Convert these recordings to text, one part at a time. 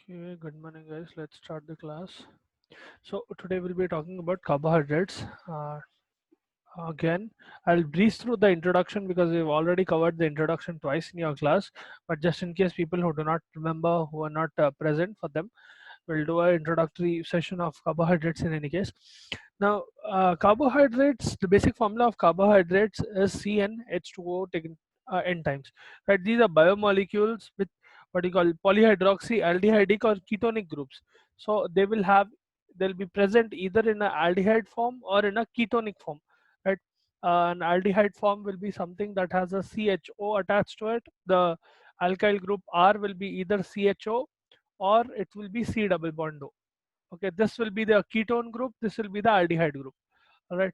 Okay, good morning, guys. Let's start the class. So today we'll be talking about carbohydrates. Again, I'll breeze through the introduction because we've already covered the introduction twice in your class. But just in case people who do not remember, who are not present for them, we'll do an introductory session of carbohydrates in any case. Now, carbohydrates, the basic formula of carbohydrates is CnH2O taken n times. Right? These are biomolecules with what you call polyhydroxy, aldehydic, or ketonic groups. So they'll be present either in an aldehyde form or in a ketonic form. Right? An aldehyde form will be something that has a CHO attached to it. The alkyl group R will be either CHO or it will be C double bond O. Okay, this will be the ketone group, this will be the aldehyde group. All right.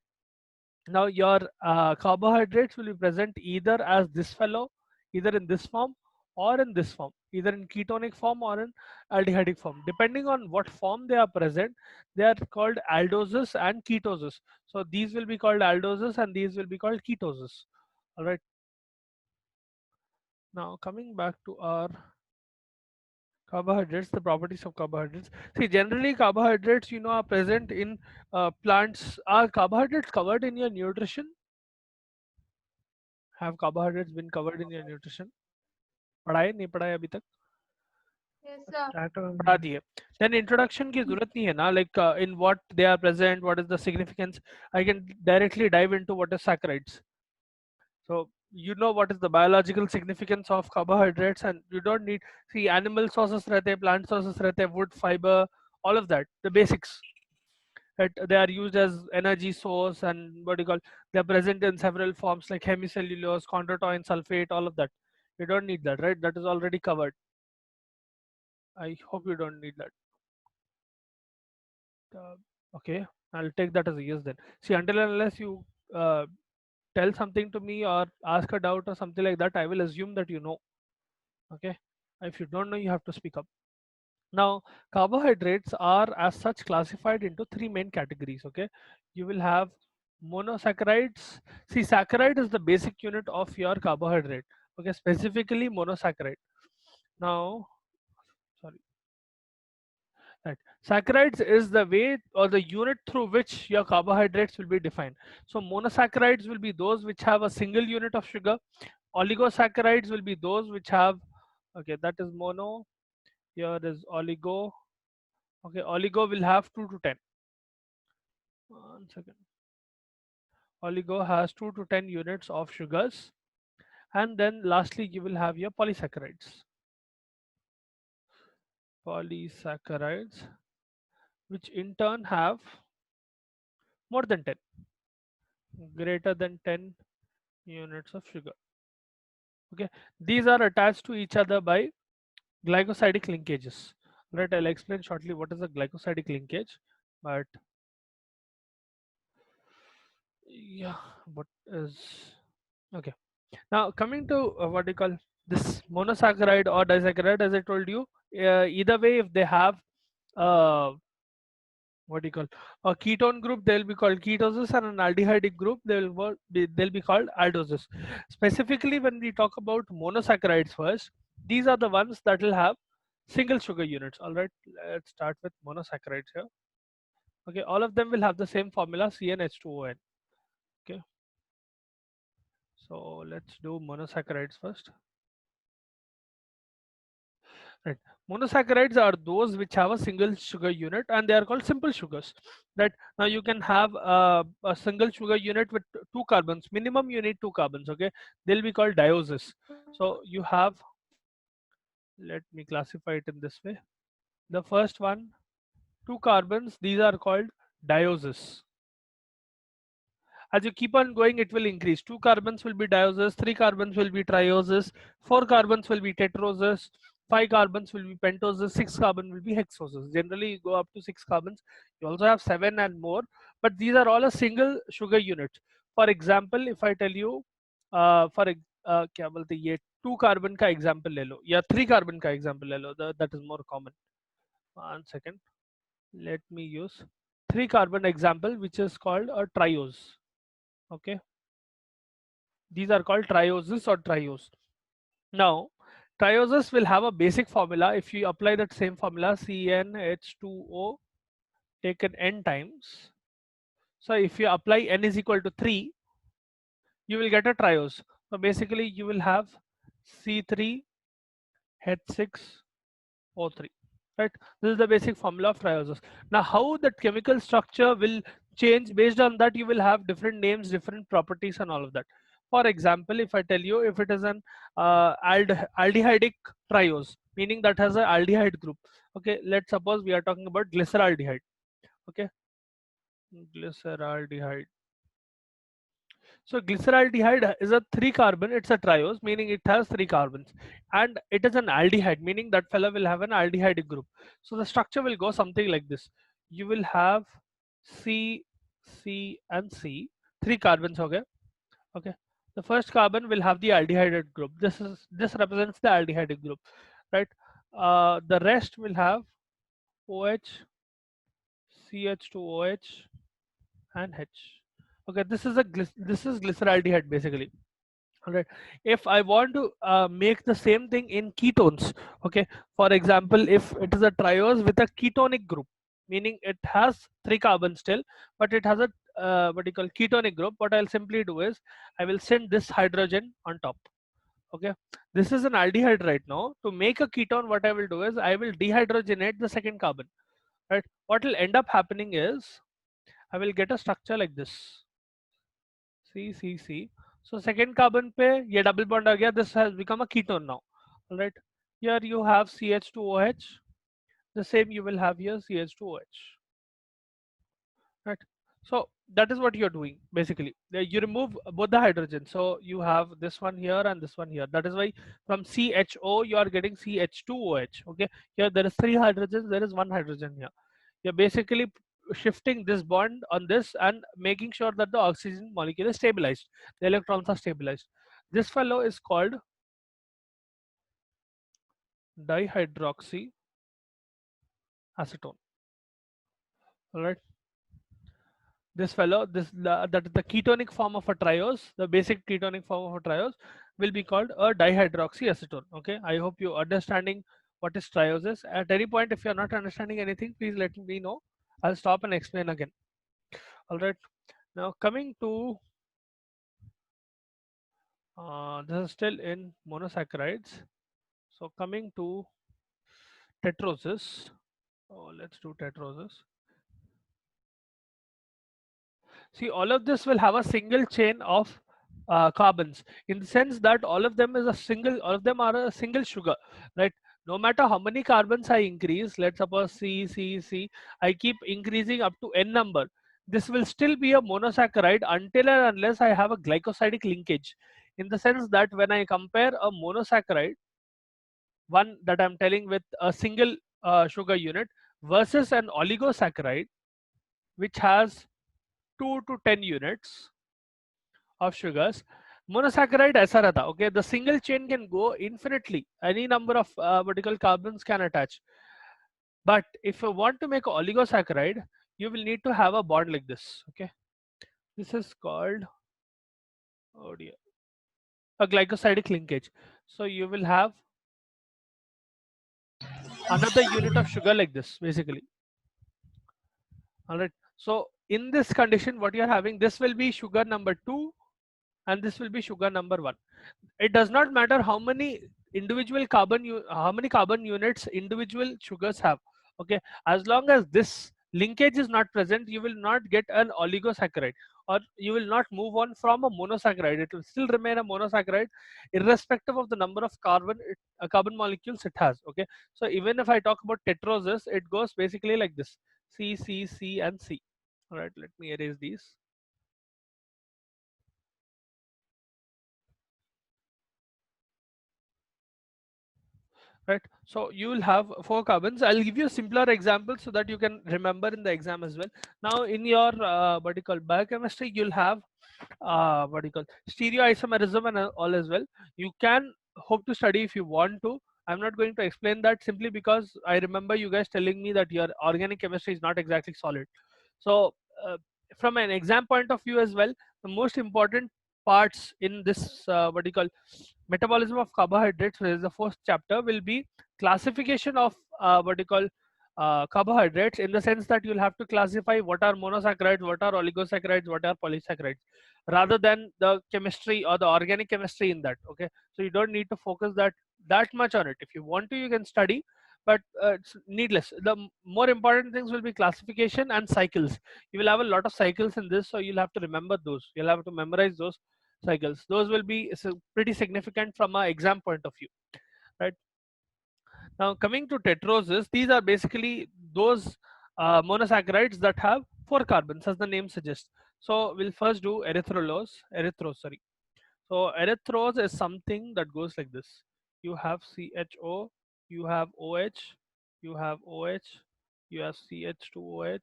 Now your carbohydrates will be present either as this fellow, either in this form or in this form, either in ketonic form or in aldehydic form. Depending on what form they are present, they are called aldoses and ketoses. So these will be called aldoses and these will be called ketoses. All right. Now coming back to our carbohydrates, the properties of carbohydrates. See, generally carbohydrates, are present in plants. Are carbohydrates covered in your nutrition? Have carbohydrates been covered in your nutrition? पढ़ाए नहीं पढ़ाए अभी तक? Yes, sir. पढ़ा दिए. Then introduction की जरूरत नहीं है ना, like in what they are present, what is the significance. I can directly dive into what is saccharides. So you know what is the biological significance of carbohydrates, and you don't need, see, animal sources रहते हैं, plant sources रहते हैं, wood, fiber, all of that, the basics. Right? They are used as energy source, and what do you call, they are present in several forms like hemicellulose, chondroitin sulfate, all of that. You don't need that, right? That is already covered. I hope you don't need that. uh, okay, I'll take that as a yes then. See, until and unless you uh, tell something to me or ask a doubt or something like that, I will assume that you know. Okay, if you don't know, you have to speak up. Now, carbohydrates are as such classified into three main categories. Okay, you will have monosaccharides. See, saccharide is the basic unit of your carbohydrate. Okay, specifically monosaccharide. Now, sorry, right. Saccharides is the way or the unit through which your carbohydrates will be defined. So monosaccharides will be those which have a single unit of sugar. Oligosaccharides will be those which have, okay, that is mono. Here is oligo. Okay, oligo will have 2 to 10. 1 second. Oligo has 2 to 10 units of sugars. And then lastly, you will have your polysaccharides. Polysaccharides, which in turn have more than 10, greater than 10 units of sugar. Okay, these are attached to each other by glycosidic linkages. Right, I'll explain shortly what is a glycosidic linkage, but yeah, what is, okay. Now coming to what do you call this monosaccharide or disaccharide, as I told you, either way, if they have uh, what do you call a ketone group, they'll be called ketoses, and an aldehydic group, they'll be called aldoses. Specifically, when we talk about monosaccharides first, these are the ones that will have single sugar units. All right, let's start with monosaccharides here. Okay, all of them will have the same formula, CnH2ON. Okay, so let's do monosaccharides first. Right. Monosaccharides are those which have a single sugar unit and they are called simple sugars. Right. Now you can have a single sugar unit with 2 carbons. Minimum you need 2 carbons. Okay. They'll be called dioses. So you have, let me classify it in this way. The first one, 2 carbons, these are called dioses. As you keep on going, it will increase. 2 carbons will be dioses, 3 carbons will be trioses, 4 carbons will be tetroses, 5 carbons will be pentoses, 6 carbon will be hexoses. Generally, you go up to 6 carbons. You also have 7 and more, but these are all a single sugar unit. For example, if I tell you, क्या बोलते ये 2 carbon का example ले लो या 3 carbon का example ले लो, that is more common. 1 second, let me use 3 carbon example, which is called a triose. Okay, these are called trioses or triose. Now Trioses will have a basic formula. If you apply that same formula, CnH2O taken n times. So if you apply n is equal to 3, you will get a triose. So basically you will have C3H6O3. Right, this is the basic formula of trioses. Now how that chemical structure will change, based on that you will have different names, different properties and all of that. For example, if I tell you, if it is an aldehydic triose, meaning that has an aldehyde group. Okay, let's suppose we are talking about glyceraldehyde. Okay, glyceraldehyde. So glyceraldehyde is a 3 carbon, it's a triose, meaning it has 3 carbons, and it is an aldehyde, meaning that fellow will have an aldehyde group. So the structure will go something like this. You will have C, C and C, 3 carbons. Okay, okay. The first carbon will have the aldehyde group. This represents the aldehyde group, right? The rest will have OH, CH2OH and H. Okay, this is glyceraldehyde basically. All right, if I want to make the same thing in ketones, okay, for example, if it is a triose with a ketonic group, meaning it has 3 carbons still, but it has a what you call ketonic group, what I'll simply do is I will send this hydrogen on top. Okay, this is an aldehyde right now. To make a ketone, what I will do is I will dehydrogenate the second carbon. Right, what will end up happening is I will get a structure like this, C. So second carbon पे ये double bond आ गया. This has become a ketone now. All right. Here you have CH2OH. The same you will have here, CH2OH. Right. So that is what you're doing basically. You remove both the hydrogen. So you have this one here and this one here. That is why from CHO you are getting CH2OH. Okay. Here there is 3 hydrogens. There is 1 hydrogen here. You're basically shifting this bond on this and making sure that the oxygen molecule is stabilized. The electrons are stabilized. This fellow is called dihydroxy acetone. All right. This fellow, that is the ketonic form of a triose, the basic ketonic form of a triose will be called a dihydroxyacetone. Okay, I hope you understanding what is triose is. At any point, if you are not understanding anything, please let me know. I'll stop and explain again. All right. Now coming to this is still in monosaccharides. So coming to tetrosis. Oh, let's do tetrosis. See, all of this will have a single chain of carbons, in the sense that all of them are a single sugar, right? No matter how many carbons I increase, let's suppose C, I keep increasing up to n number. This will still be a monosaccharide until and unless I have a glycosidic linkage. In the sense that when I compare a monosaccharide, one that I'm telling with a single sugar unit, versus an oligosaccharide, which has 2 to 10 units of sugars, monosaccharide aisa rehta. Okay, the single chain can go infinitely, any number of vertical carbons can attach. But if you want to make an oligosaccharide, you will need to have a bond like this. Okay, this is called, oh dear, a glycosidic linkage. So you will have another unit of sugar like this basically. All right, so in this condition, what you are having, this will be sugar number 2 and this will be sugar number 1. It does not matter how many how many carbon units individual sugars have. Okay, as long as this linkage is not present, you will not get an oligosaccharide, or you will not move on from a monosaccharide. It will still remain a monosaccharide irrespective of the number of carbon molecules it has. Okay, so even if I talk about tetrosis, it goes basically like this: C and C. All right, let me erase these. Right, so you will have 4 carbons. I'll give you a simpler example so that you can remember in the exam as well. Now in your what you call biochemistry, you'll have what you call stereoisomerism and all as well. You can hope to study if you want to. I'm not going to explain that, simply because I remember you guys telling me that your organic chemistry is not exactly solid. So from an exam point of view as well, the most important parts in this what do you call metabolism of carbohydrates, which is the first chapter, will be classification of what do you call carbohydrates, in the sense that you'll have to classify what are monosaccharides, what are oligosaccharides, what are polysaccharides, rather than the chemistry or the organic chemistry in that. Okay, so you don't need to focus that much on it. If you want to, you can study, but it's needless. The more important things will be classification and cycles. You will have a lot of cycles in this, so you'll have to remember those, you'll have to memorize those cycles. Those will be pretty significant from a exam point of view, right? Now coming to tetroses, these are basically those monosaccharides that have 4 carbons, as the name suggests. So we'll first do erythrose, sorry. So erythrose is something that goes like this. You have CHO, you have OH, you have OH, you have CH2OH,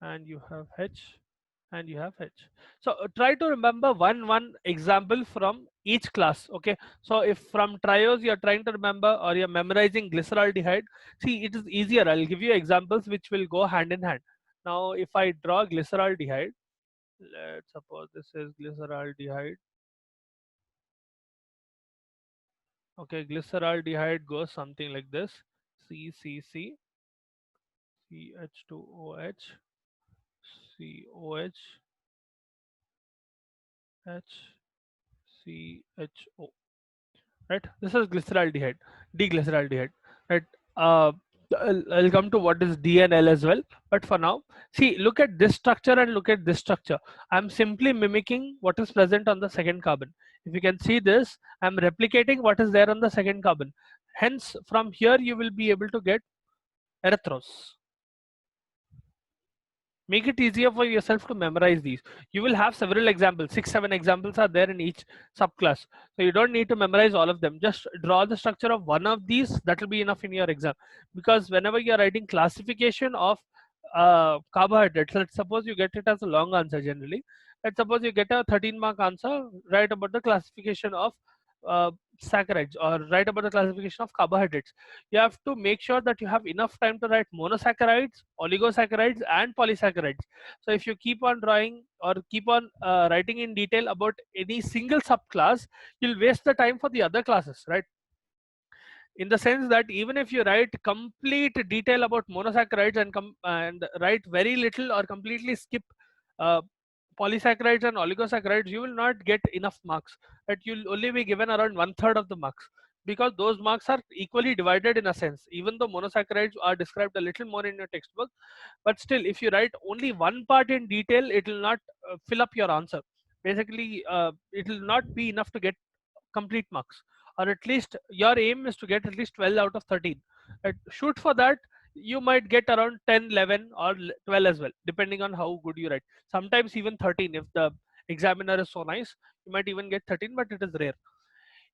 and you have H, and you have H. So try to remember one example from each class. Okay, so if from trios you're trying to remember, or you're memorizing glyceraldehyde, see, it is easier. I'll give you examples which will go hand in hand. Now if I draw glyceraldehyde, let's suppose this is glyceraldehyde. Okay, glyceraldehyde goes something like this: CCC, CH2OH, COH, HCHO. Right, this is glyceraldehyde, deglyceraldehyde, right? uh, I'll come to what is D and L as well, but for now, see, look at this structure and look at this structure. I'm simply mimicking what is present on the second carbon. If you can see this, I'm replicating what is there on the second carbon. Hence from here you will be able to get erythrose. Make it easier for yourself to memorize these. You will have several examples, 6 7 examples are there in each subclass, so you don't need to memorize all of them. Just draw the structure of one of these, that will be enough in your exam. Because whenever you're writing classification of carbohydrates, let's suppose you get it as a long answer. Generally, let's suppose you get a 13-mark answer, write about the classification of uh, saccharides, or write about the classification of carbohydrates. You have to make sure that you have enough time to write monosaccharides, oligosaccharides, and polysaccharides. So if you keep on drawing, or keep on writing in detail about any single subclass, you'll waste the time for the other classes, right? In the sense that even if you write complete detail about monosaccharides, and write very little or completely skip uh, polysaccharides and oligosaccharides, you will not get enough marks. That you'll only be given around 1/3 of the marks, because those marks are equally divided in a sense. Even though monosaccharides are described a little more in your textbook, but still, if you write only one part in detail, it will not fill up your answer. Basically, it will not be enough to get complete marks, or at least your aim is to get at least 12 out of 13. Shoot for that. You might get around 10 11 or 12 as well, depending on how good you write. Sometimes even 13, if the examiner is so nice, you might even get 13, but it is rare.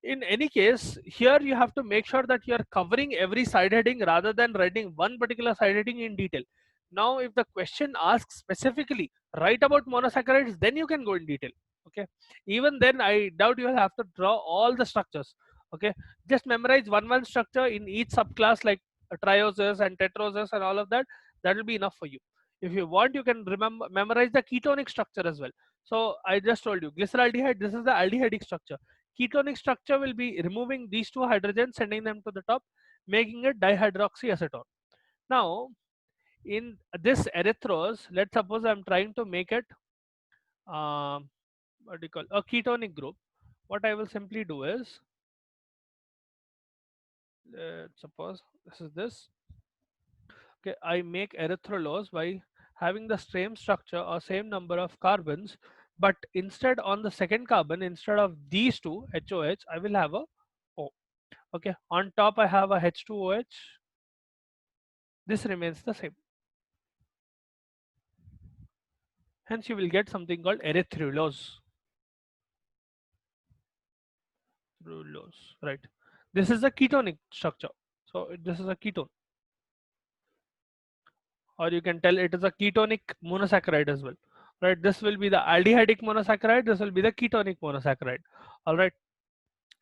In any case, here you have to make sure that you are covering every side heading rather than writing one particular side heading in detail. Now if the question asks specifically write about monosaccharides, then you can go in detail. Okay, even then I doubt you will have to draw all the structures. Okay, just memorize one structure in each subclass, like trioses and tetroses and all of that. That will be enough for you. If you want, you can remember memorize the ketonic structure as well. So I just told you glyceraldehyde, this is the aldehydic structure. Ketonic structure will be removing these 2 hydrogens, sending them to the top, making it dihydroxyacetone. Now in this erythrose, let's suppose I'm trying to make it what do you call a ketonic group. What I will simply do is, let's suppose this. Okay, I make erythrulose by having the same structure or same number of carbons, but instead on the second carbon, instead of these two HOH, I will have a O. Okay, on top I have a H2OH. This remains the same. Hence you will get something called erythrulose. Right. This is a ketonic structure. So this is a ketone. Or you can tell it is a ketonic monosaccharide as well. Right. This will be the aldehydic monosaccharide. This will be the ketonic monosaccharide. All right.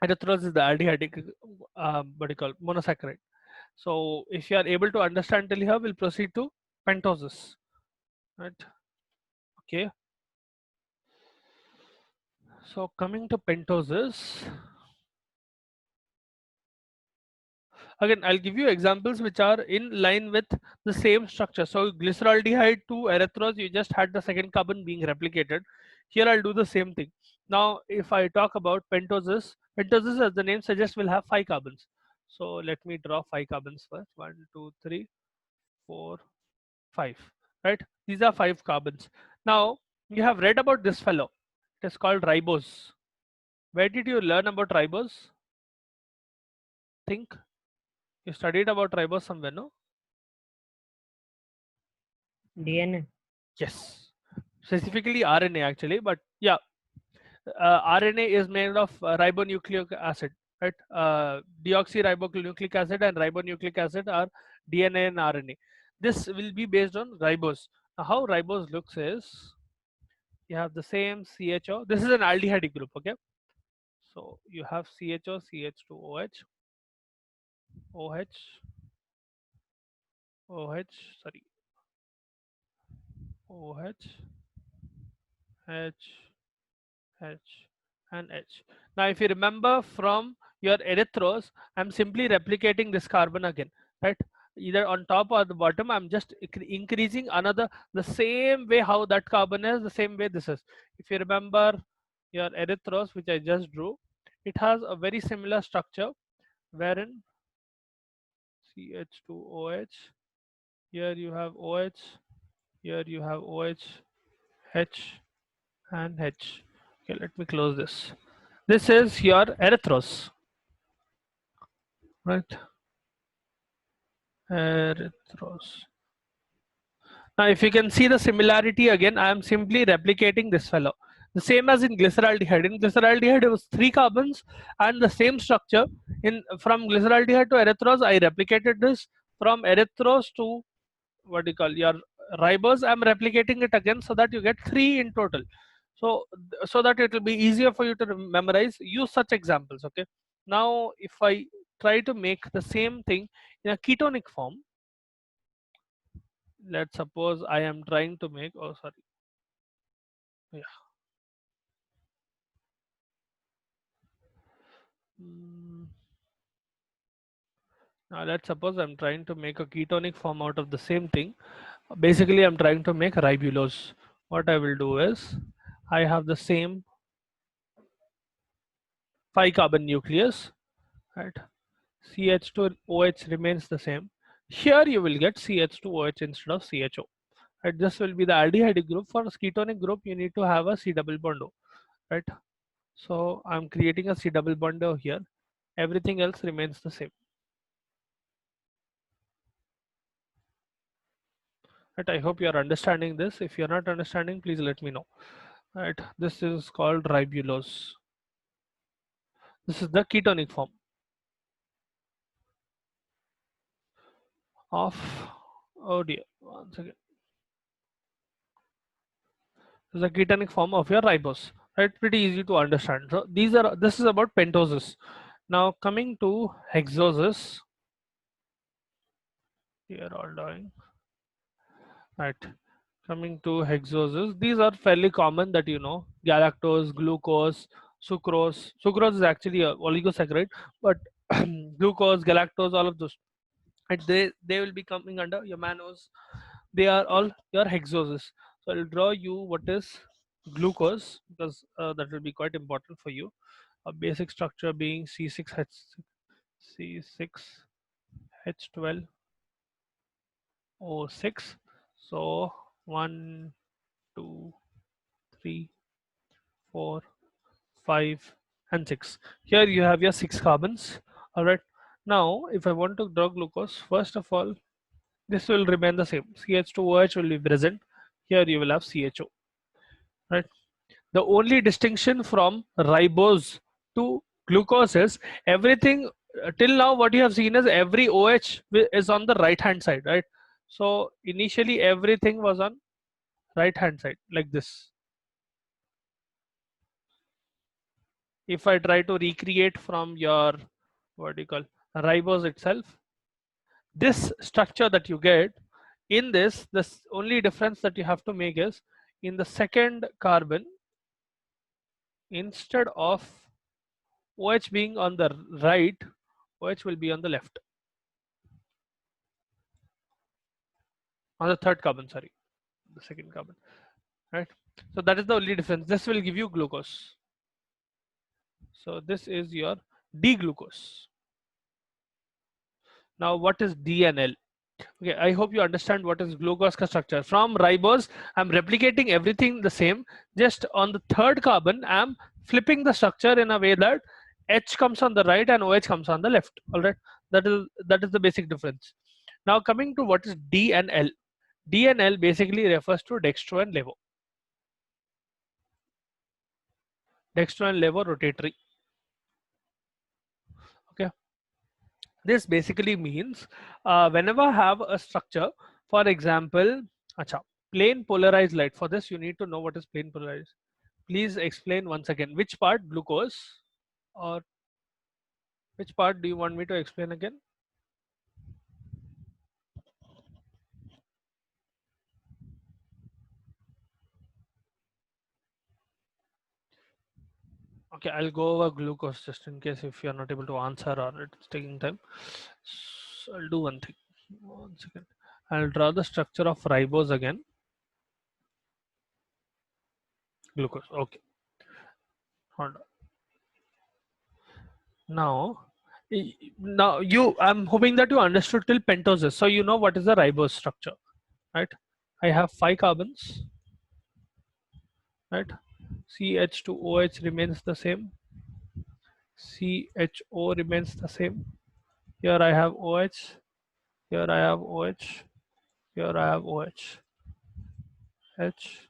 Erythrose is the aldehydic what do you call monosaccharide. So if you are able to understand till here, we'll proceed to pentoses. Right. Okay. So coming to pentoses, again I'll give you examples which are in line with the same structure. So glyceraldehyde to erythros, you just had the second carbon being replicated. Here I'll do the same thing. Now if I talk about pentoses, pentoses as the name suggests will have 5 carbons. So let me draw 5 carbons first. 1 2 3 4 5, right? These are 5 carbons. Now you have read about this fellow, it is called ribose. Where did you learn about ribose? Think. You studied about ribose somewhere, no? DNA. Yes, specifically RNA actually, but yeah, RNA is made of ribonucleic acid, right? Deoxyribonucleic acid and ribonucleic acid are DNA and RNA. This will be based on ribose. Now, how ribose looks is you have the same CHO. This is an aldehyde group, okay? So you have CHO, CH2OH, OH, OH, sorry, OH, H, H, and H. Now, if you remember from your erythros, I'm simply replicating this carbon again, right? Either on top or the bottom, I'm just increasing another, the same way how that carbon is, the same way this is. If you remember your erythros, which I just drew, it has a very similar structure wherein CH2OH, here you have OH, here you have OH, H, and H. Okay, let me close this. This is your erythros, right? Erythros. Now, if you can see the similarity again, I am simply replicating this fellow. The same as in glyceraldehyde. In glyceraldehyde, it was 3 carbons and the same structure. In from glyceraldehyde to erythros, I replicated this. From erythros to what do you call your ribose, I'm replicating it again so that you get 3 in total. So that it will be easier for you to memorize. Use such examples. Okay. Now, if I try to make the same thing in a ketonic form, let's suppose I am trying to make, oh sorry, yeah. Mm, Now let's suppose I'm trying to make a ketonic form out of the same thing. Basically, I'm trying to make ribulose. What I will do is I have the same 5 carbon nucleus, right? CH2OH remains the same. Here you will get CH2OH instead of CHO. Right? This will be the aldehyde group. For ketonic group, you need to have a C double bond O, right? So I'm creating a C double bond O here. Everything else remains the same. Right? I hope you are understanding this. If you're not understanding, please let me know. Right? This is called ribulose. This is the ketonic form of, oh dear, once again. This is the ketonic form of your ribose. Right? Pretty easy to understand. So this is about pentoses. Now coming to hexoses. Here all dying. Right. Coming to hexoses, these are fairly common that you know, galactose, glucose, sucrose. Sucrose is actually a oligosaccharide, but glucose, galactose, all of those, and they will be coming under your mannose. They are all your hexoses. So I'll draw you what is glucose because that will be quite important for you. A basic structure being C6H12O6. So 1, 2, 3, 4, 5, and 6. Here you have your 6 carbons. All right. Now, if I want to draw glucose, first of all, this will remain the same. CH2OH will be present. Here you will have CHO. Right. The only distinction from ribose to glucose is everything till now what you have seen is every OH is on the right hand side, right? So initially everything was on right hand side like this. If I try to recreate from your what do you call ribose itself, this structure that you get in this only difference that you have to make is in the second carbon instead of OH being on the right, OH will be on the left, on the third carbon, sorry, the second carbon, right? So that is the only difference. This will give you glucose. So this is your D-glucose. Now what is DNL? Okay, I hope you understand what is glucose structure. From ribose, I'm replicating everything the same. Just on the third carbon, I'm flipping the structure in a way that H comes on the right and OH comes on the left. All right, that is the basic difference. Now coming to what is D and L. D and L basically refers to dextro and levo. Dextro and levo rotatory. Okay, this basically means whenever I have a structure, for example, acha, plain polarized light. For this, you need to know what is plain polarized. Please explain once again. Which part, glucose, or which part do you want me to explain again? Okay, I'll go over glucose just in case if you're not able to answer or it's taking time. So I'll do one thing. One second. I'll draw the structure of ribose again. Glucose. Okay. Hold on. Now I'm hoping that you understood till pentosis. So you know what is the ribose structure, right? I have 5 carbons, right? CH2OH remains the same. CHO remains the same. Here I have OH. Here I have OH. Here I have OH. H.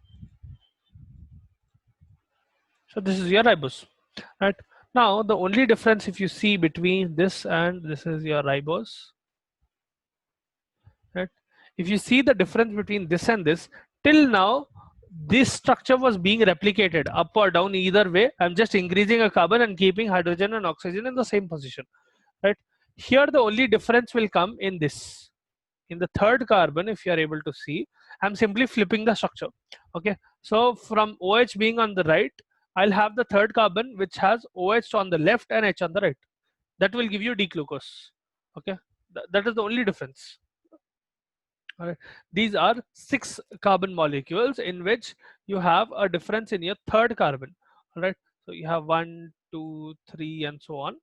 So this is your ribose, right? Now the only difference if you see between this and this is your ribose, right? If you see the difference between this and this, till now this structure was being replicated up or down either way. I'm just increasing a carbon and keeping hydrogen and oxygen in the same position, right? Here the only difference will come in this. In the third carbon, if you are able to see, I'm simply flipping the structure. Okay, so from OH being on the right, I'll have the third carbon which has OH on the left and H on the right. That will give you D-glucose. Okay, that is the only difference. All right. These are 6 carbon molecules in which you have a difference in your third carbon. All right. So you have 1, 2, 3, and so on.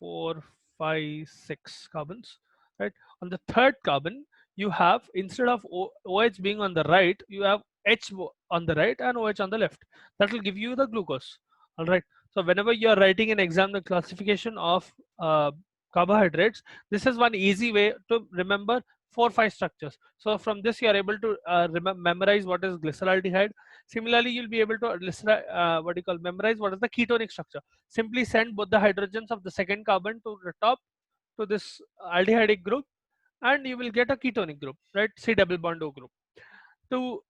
4, 5, 6 carbons. Right. On the third carbon, you have instead of OH being on the right, you have H on the right and OH on the left. That will give you the glucose. All right. So whenever you are writing an exam, the classification of carbohydrates, this is one easy way to remember 4-5 structures. So from this you are able to memorize what is glyceraldehyde. Similarly, you'll be able to memorize what is the ketonic structure. Simply send both the hydrogens of the second carbon to the top to this aldehydic group, and you will get a ketonic group, right? C double bond O group. To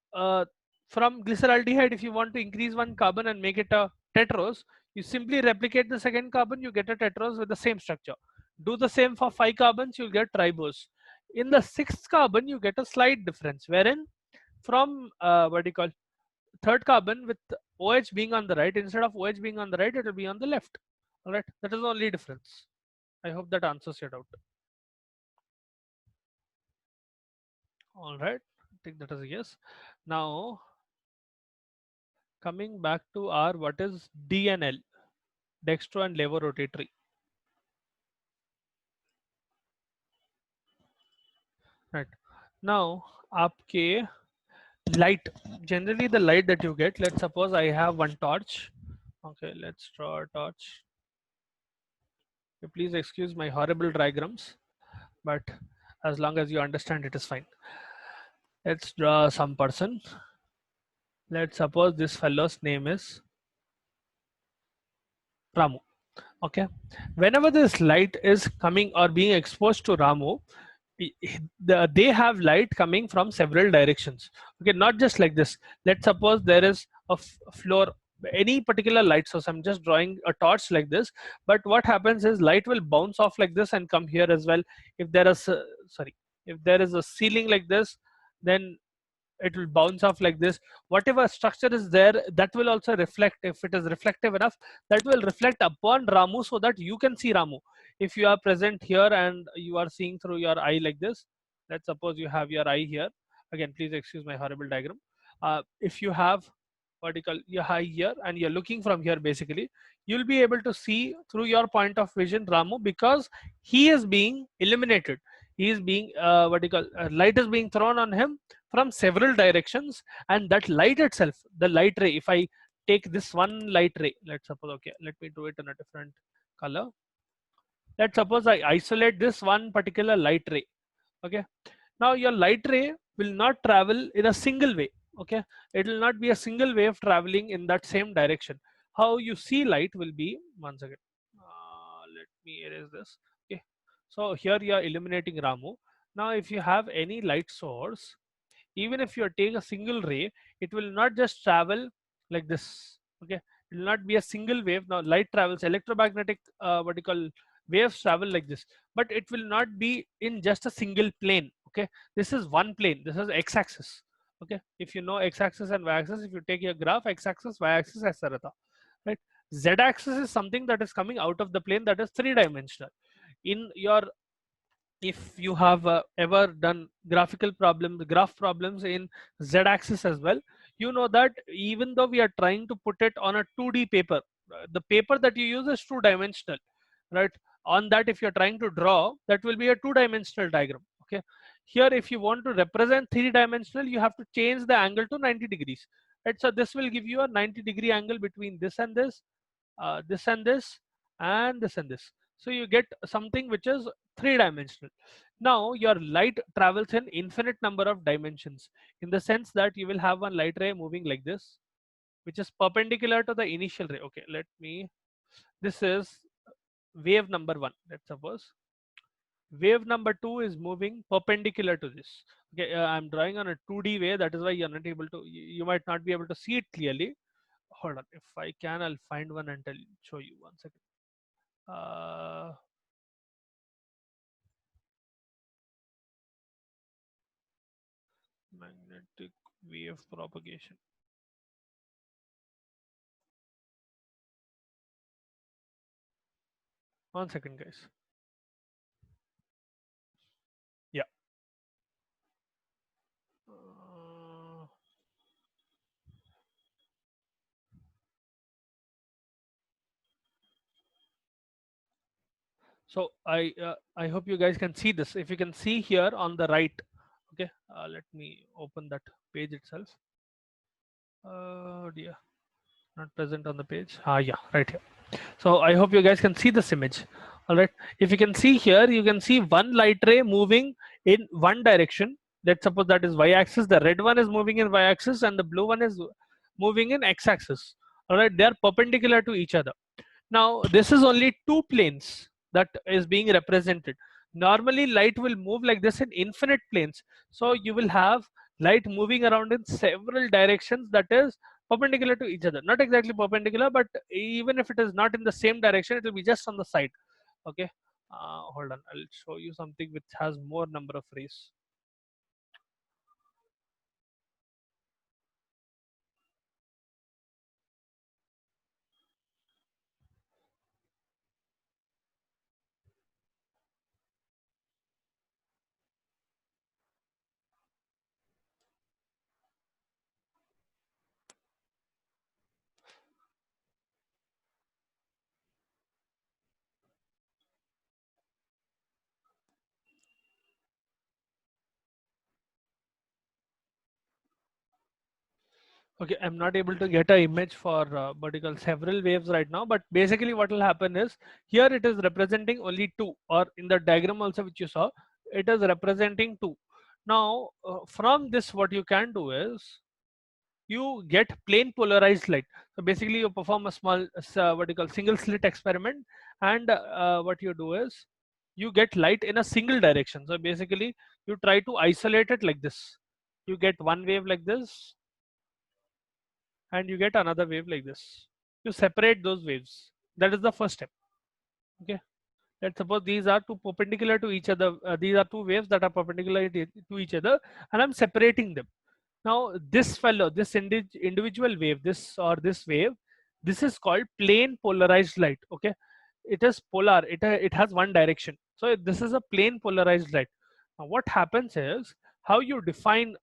from glyceraldehyde, if you want to increase one carbon and make it a tetrose, you simply replicate the second carbon, you get a tetrose with the same structure. Do the same for 5 carbons, you'll get ribose. In the 6th carbon, you get a slight difference, wherein from third carbon with OH being on the right, instead of OH being on the right, it will be on the left. All right, that is the only difference. I hope that answers your doubt. All right, I think that is a yes. Now coming back to our what is DNL, dextro and levo rotatory. Right now, आपके light, generally the light that you get, let's suppose I have one torch. Okay, let's draw a torch. Please excuse my horrible diagrams, but as long as you understand it is fine. Let's draw some person. Let's suppose this fellow's name is Ramu. Okay, whenever this light is coming or being exposed to Ramu, they have light coming from several directions. Okay, not just like this. Let's suppose there is a floor, any particular light source. I'm just drawing a torch like this, but what happens is light will bounce off like this and come here as well. If there is if there is a ceiling like this, then it will bounce off like this. Whatever structure is there, that will also reflect. If it is reflective enough, that will reflect upon Ramu so that you can see Ramu. If you are present here and you are seeing through your eye like this, let's suppose you have your eye here. Again, please excuse my horrible diagram. If you have vertical your eye here and you're looking from here, basically you'll be able to see through your point of vision Ramu, because he is being illuminated. He is being vertical light is being thrown on him from several directions, and that light itself, the light ray, if I take this one light ray, let's suppose, okay, let me do it in a different color. Let's suppose I isolate this one particular light ray. Okay, now your light ray will not travel in a single way. Okay, it will not be a single wave traveling in that same direction. How you see light will be, once again, let me erase this. Okay, so here you are illuminating Ramu. Now if you have any light source, even if you take a single ray, it will not just travel like this. Okay, it will not be a single wave. Now light travels, electromagnetic vertical waves travel like this, but it will not be in just a single plane. Okay, this is one plane, this is x-axis. Okay, if you know x-axis and y-axis, if you take your graph, x-axis, y-axis, etc., right? Z-axis is something that is coming out of the plane, that is three-dimensional. In your, if you have ever done graphical problems, graph problems in z-axis as well, you know that even though we are trying to put it on a 2D paper, the paper that you use is two-dimensional, right? On that, if you're trying to draw, that will be a two-dimensional diagram. Okay, here if you want to represent three-dimensional, you have to change the angle to 90 degrees, right? So this will give you a 90-degree angle between this and this, this and this, and this and this. So you get something which is three-dimensional. Now your light travels in infinite number of dimensions, in the sense that you will have one light ray moving like this, which is perpendicular to the initial ray. Okay, let me, this is wave number one, let's suppose. Wave number two is moving perpendicular to this. Okay, I'm drawing on a 2D way, that is why you're not able to, you might not be able to see it clearly. Hold on, if I can, I'll find one and I'll show you. One second. uh, Magnetic wave propagation. One second, guys. Yeah. Uh, so I hope you guys can see this. If you can see here on the right, okay. Let me open that page itself. Oh dear, not present on the page. Yeah, right here. So I hope you guys can see this image. All right. If you can see here, you can see one light ray moving in one direction. Let's suppose that is y-axis. The red one is moving in y-axis, and the blue one is moving in x-axis. All right. They are perpendicular to each other. Now this is only two planes that is being represented. Normally light will move like this in infinite planes. So you will have light moving around in several directions, that is perpendicular to each other. Not exactly perpendicular, but even if it is not in the same direction, it will be just on the side. Okay, hold on, I'll show you something which has more number of rays. Okay, I'm not able to get an image for vertical several waves right now, but basically what will happen is, here it is representing only two, or in the diagram also which you saw, it is representing two. Now from this, what you can do is, you get plane polarized light. So basically you perform a small vertical single slit experiment, and what you do is, you get light in a single direction. So basically you try to isolate it like this. You get one wave like this, and you get another wave like this. You separate those waves. That is the first step. Okay, let's suppose these are two perpendicular to each other. These are two waves that are perpendicular to each other, and I'm separating them. Now this fellow, this individual wave, this wave, this is called plane polarized light. Okay, it is polar. It has one direction. So this is a plane polarized light. Now what happens is, how you define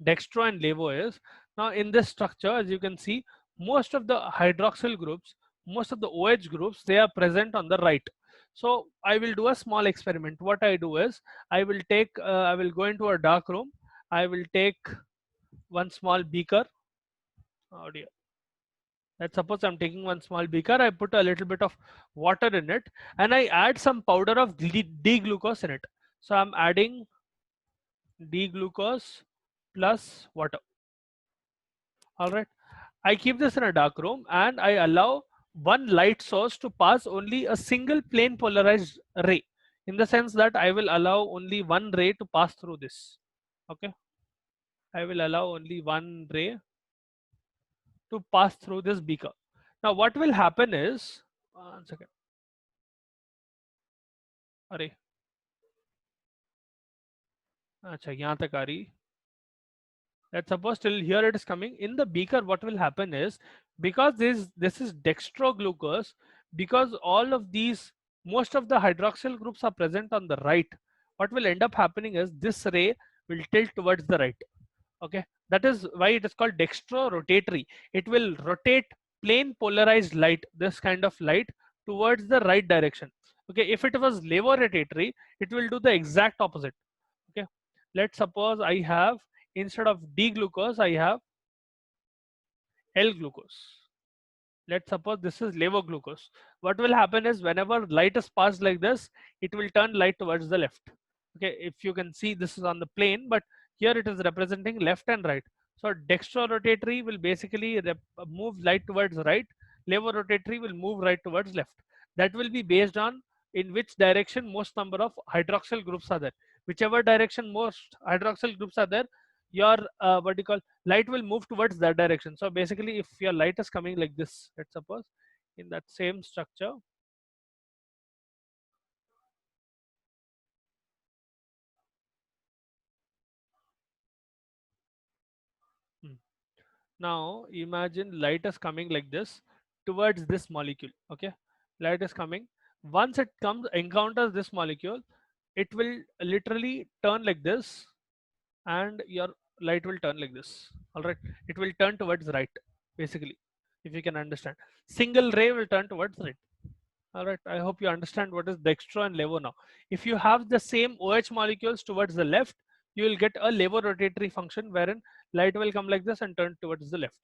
dextro and levo is, now in this structure, as you can see, most of the hydroxyl groups, most of the OH groups, they are present on the right. So I will do a small experiment. What I do is, I will take I will go into a dark room. I will take one small beaker. Oh dear. Let's suppose I'm taking one small beaker. I put a little bit of water in it, and I add some powder of D-glucose in it. So I'm adding D-glucose plus water. All right. I keep this in a dark room, and I allow one light source to pass only a single plane polarized ray, in the sense that I will allow only one ray to pass through this. Okay. I will allow only one ray to pass through this beaker. Now what will happen is, one second. अरे अच्छा यहाँ तक आ रही. Let's suppose till here it is coming in the beaker. What will happen is, because this is dextroglucose, because all of these, most of the hydroxyl groups are present on the right, what will end up happening is this ray will tilt towards the right. Okay, that is why it is called dextro rotatory. It will rotate plane polarized light, this kind of light, towards the right direction. Okay, if it was levo rotatory, it will do the exact opposite. Okay, let's suppose I have, instead of D glucose, I have L glucose. Let's suppose this is levoglucose. What will happen is, whenever light is passed like this, it will turn light towards the left. Okay, if you can see, this is on the plane, but here it is representing left and right. So dextrorotatory will basically move light towards right. Levorotatory will move right towards left. That will be based on in which direction most number of hydroxyl groups are there. Whichever direction most hydroxyl groups are there, your what do you call, light will move towards that direction. So basically, if your light is coming like this, let's suppose in that same structure, hmm. Now imagine light is coming like this towards this molecule. Okay, light is coming. Once it comes encounters this molecule, it will literally turn like this, and your light will turn like this. All right, it will turn towards right, basically, if you can understand. Single ray will turn towards right. All right, I hope you understand what is dextro and levo now. If you have the same OH molecules towards the left, you will get a levo rotatory function wherein light will come like this and turn towards the left.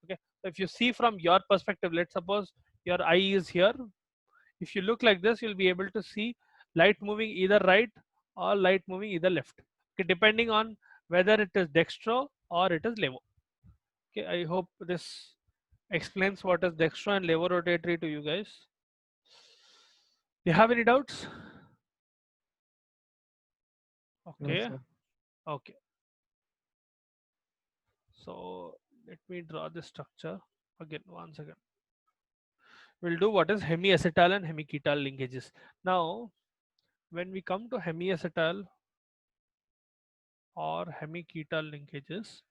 Okay, so if you see from your perspective, let's suppose your eye is here. If you look like this, you'll be able to see light moving either right or light moving either left. Okay, depending on whether it is dextro or it is levo. Okay, I hope this explains what is dextro and levo rotatory to you guys. Do you have any doubts? No, Okay. sir. Okay. So let me draw the structure again. One second. We'll do what is hemiacetal and hemiketal linkages. Now, when we come to hemiacetal or hemiketal linkages,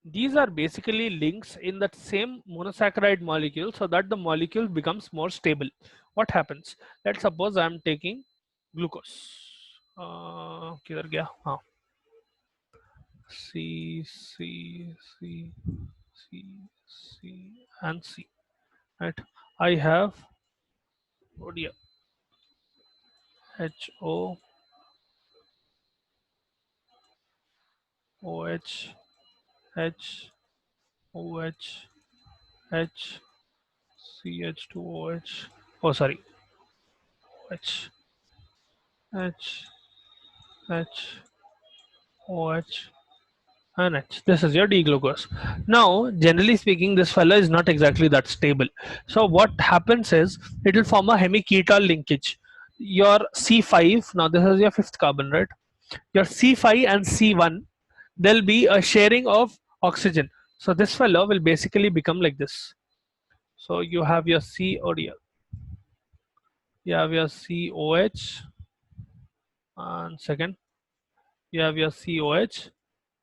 these are basically links in that same monosaccharide molecule so that the molecule becomes more stable. What happens? Let's suppose I'm taking glucose. किधर गया? हाँ. C, C, C, C, C, and C. Right. I have, oh dear, H O O H H O H H C H 2 O H. Oh sorry, H H H O H and H. This is your D-glucose. Now, generally speaking, this fellow is not exactly that stable. So what happens is, it will form a hemiketal linkage. Your C5, now this is your fifth carbon, right? Your C5 and C1, there'll be a sharing of oxygen. So this fellow will basically become like this. So you have your COD, you have your COH, and second, you have your COH,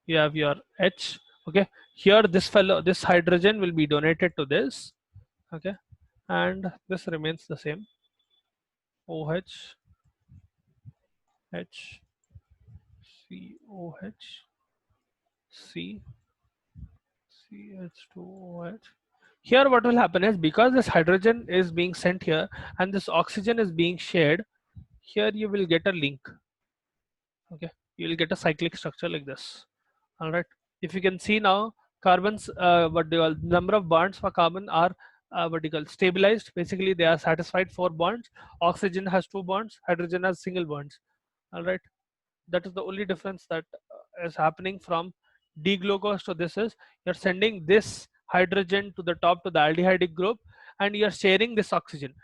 you have your H. Okay, here this hydrogen will be donated to this. Okay, and this remains the same. OH, H, COH, C, CH2OH. Here what will happen is, because this hydrogen is being sent here and this oxygen is being shared, here you will get a link. Okay, you will get a cyclic structure like this. All right, if you can see now, carbons, what they call, number of bonds for carbon are what you call stabilized. Basically they are satisfied 4 bonds. Oxygen has 2 bonds, hydrogen has single bonds. All right, that is the only difference that is happening from D-glucose to this. Is you're sending this hydrogen to the top to the aldehydic group and you're sharing this oxygen.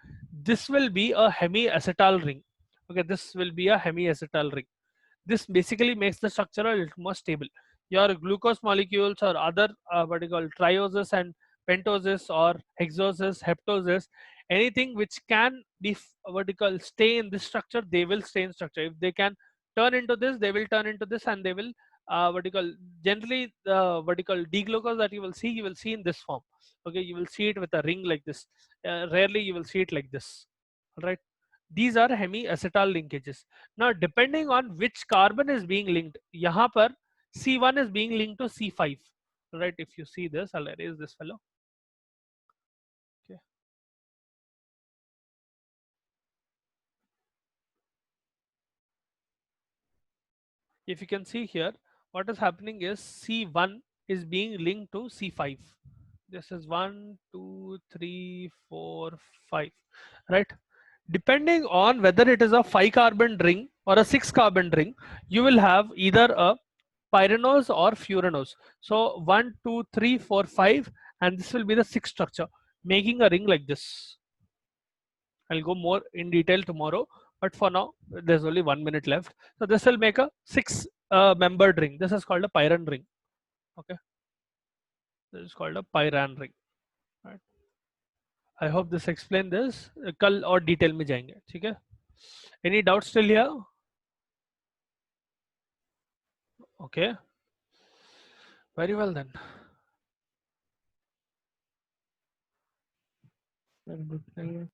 This will be a hemiacetal ring. Okay, this will be a hemiacetal ring. This basically makes the structure a little more stable. Your glucose molecules or other what you call trioses and pentoses or hexoses, heptoses, anything which can be what you call stay in this structure, they will stay in structure. If they can turn into this, they will turn into this, and they will what you call, generally the what you call D-glucose that you will see in this form. Okay, you will see it with a ring like this. Rarely you will see it like this. All right, these are hemiacetal linkages. Now depending on which carbon is being linked, यहाँ पर C1 is being linked to C5. Right, if you see this, I'll erase this fellow. Okay, if you can see here, what is happening is C1 is being linked to C5. This is 1, 2, 3, 4, 5. Right, depending on whether it is a 5 carbon ring or a 6 carbon ring, you will have either a pyranose or furanose. So 1, 2, 3, 4, 5, and this will be the 6th structure, making a ring like this. I'll go more in detail tomorrow, but for now there's only 1 minute left. So this will make a 6 membered ring. This is called a pyran ring. Okay, this is called a pyran ring. Right. I hope this explained this. कल और detail में जाएंगे, ठीक है? Any doubts still here? Okay, very well then. Very good. Thank you.